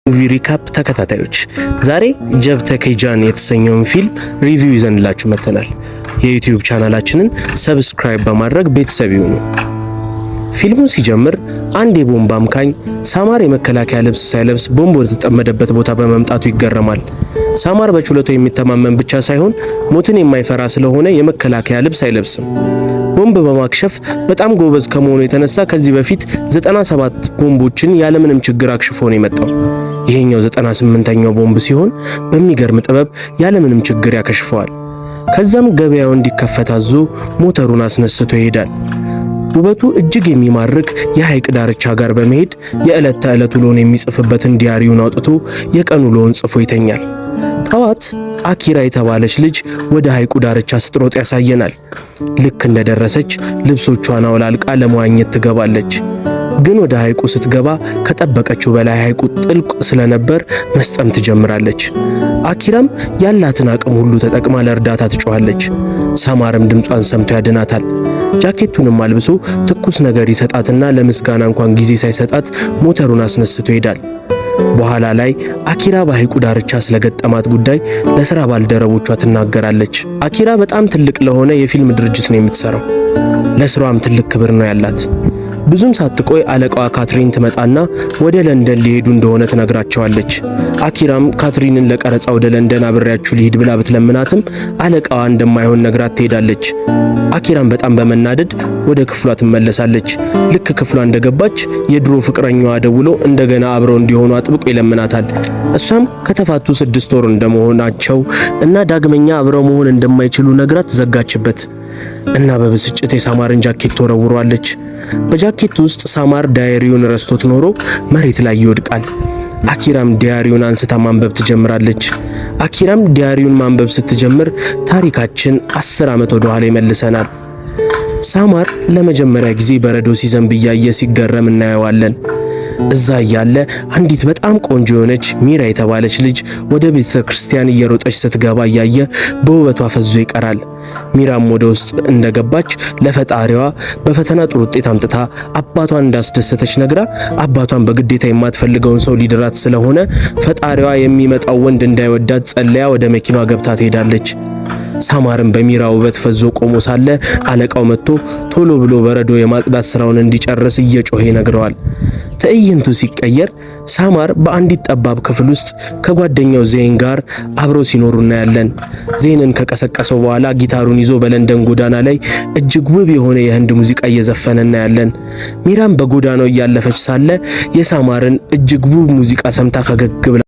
ሙቪ ሪካፕ ተከታታዮች ዛሬ ጀብተ ከጃን የተሰኘውን ፊልም ሪቪው ይዘንላችሁ መጥተናል። የዩቲዩብ ቻናላችንን ሰብስክራይብ በማድረግ ቤተሰብ ይሁኑ። ፊልሙ ሲጀምር አንድ የቦምብ አምካኝ ሳማር የመከላከያ ልብስ ሳይለብስ ቦምብ ወደ ተጠመደበት ቦታ በመምጣቱ ይገረማል። ሳማር በችሎታው የሚተማመን ብቻ ሳይሆን ሞትን የማይፈራ ስለሆነ የመከላከያ ልብስ አይለብስም። ቦምብ በማክሸፍ በጣም ጎበዝ ከመሆኑ የተነሳ ከዚህ በፊት 97 ቦምቦችን ያለምንም ችግር አክሽፎ ነው የመጣው። ይሄኛው 98ኛው ቦምብ ሲሆን በሚገርም ጥበብ ያለምንም ችግር ያከሽፈዋል። ከዛም ገበያው እንዲከፈት አዞ ሞተሩን አስነስቶ ይሄዳል። ውበቱ እጅግ የሚማርክ የሐይቅ ዳርቻ ጋር በመሄድ የዕለት ተዕለት ውሎን የሚጽፍበትን ዲያሪውን አውጥቶ የቀን ውሎውን ጽፎ ይተኛል። ጠዋት አኪራ የተባለች ልጅ ወደ ሐይቁ ዳርቻ ስትሮጥ ያሳየናል። ልክ እንደደረሰች ልብሶቿን አውላልቃ ለመዋኘት ትገባለች። ግን ወደ ሐይቁ ስትገባ ከጠበቀችው በላይ ሐይቁ ጥልቅ ስለነበር መስጠም ትጀምራለች። አኪራም ያላትን አቅም ሁሉ ተጠቅማ ለእርዳታ ትጮኻለች። ሳማርም ድምጿን ሰምቶ ያድናታል። ጃኬቱንም አልብሶ ትኩስ ነገር ይሰጣትና ለምስጋና እንኳን ጊዜ ሳይሰጣት ሞተሩን አስነስቶ ይሄዳል። በኋላ ላይ አኪራ በሐይቁ ዳርቻ ስለገጠማት ጉዳይ ለሥራ ባልደረቦቿ ትናገራለች። አኪራ በጣም ትልቅ ለሆነ የፊልም ድርጅት ነው የምትሰራው። ለስራዋም ትልቅ ክብር ነው ያላት። ብዙም ሳትቆይ አለቃዋ ካትሪን ትመጣና ወደ ለንደን ሊሄዱ እንደሆነ ትነግራቸዋለች። አኪራም ካትሪንን ለቀረጻ ወደ ለንደን አብሬያችሁ ሊሄድ ብላ ብትለምናትም አለቃዋ እንደማይሆን ነግራት ትሄዳለች። አኪራም በጣም በመናደድ ወደ ክፍሏ ትመለሳለች። ልክ ክፍሏ እንደገባች የድሮ ፍቅረኛዋ ደውሎ እንደገና አብረው እንዲሆኑ አጥብቆ ይለምናታል። እሷም ከተፋቱ 6 ወር እንደመሆናቸው እና ዳግመኛ አብረው መሆን እንደማይችሉ ነግራት ዘጋችበት እና በብስጭት የሳማርን ጃኬት ተወረውሯለች። በጃኬቱ ውስጥ ሳማር ዳይሪውን ረስቶት ኖሮ መሬት ላይ ይወድቃል። አኪራም ዲያሪውን አንስታ ማንበብ ትጀምራለች። አኪራም ዲያሪውን ማንበብ ስትጀምር ታሪካችን 10 ዓመት ወደ ኋላ ይመልሰናል። ሳማር ለመጀመሪያ ጊዜ በረዶ ሲዘንብ እያየ ሲገረም እናየዋለን። እዛ እያለ አንዲት በጣም ቆንጆ የሆነች ሚራ የተባለች ልጅ ወደ ቤተ ክርስቲያን እየሮጠች ስትገባ እያየ በውበቷ ፈዞ ይቀራል። ሚራም ወደ ውስጥ እንደገባች ለፈጣሪዋ በፈተና ጥሩ ውጤት አምጥታ አባቷን እንዳስደሰተች ነግራ አባቷን በግዴታ የማትፈልገውን ሰው ሊድራት ስለሆነ ፈጣሪዋ የሚመጣው ወንድ እንዳይወዳት ጸለያ ወደ መኪናዋ ገብታ ትሄዳለች። ሳማርም በሚራ ውበት ፈዞ ቆሞ ሳለ አለቃው መጥቶ ቶሎ ብሎ በረዶ የማጽዳት ስራውን እንዲጨርስ እየጮኸ ይነግረዋል። ትዕይንቱ ሲቀየር ሳማር በአንዲት ጠባብ ክፍል ውስጥ ከጓደኛው ዜን ጋር አብረው ሲኖሩ እናያለን። ዜንን ከቀሰቀሰው በኋላ ጊታሩን ይዞ በለንደን ጎዳና ላይ እጅግ ውብ የሆነ የህንድ ሙዚቃ እየዘፈነ እናያለን። ሚራም በጎዳናው እያለፈች ሳለ የሳማርን እጅግ ውብ ሙዚቃ ሰምታ ፈገግ ብላ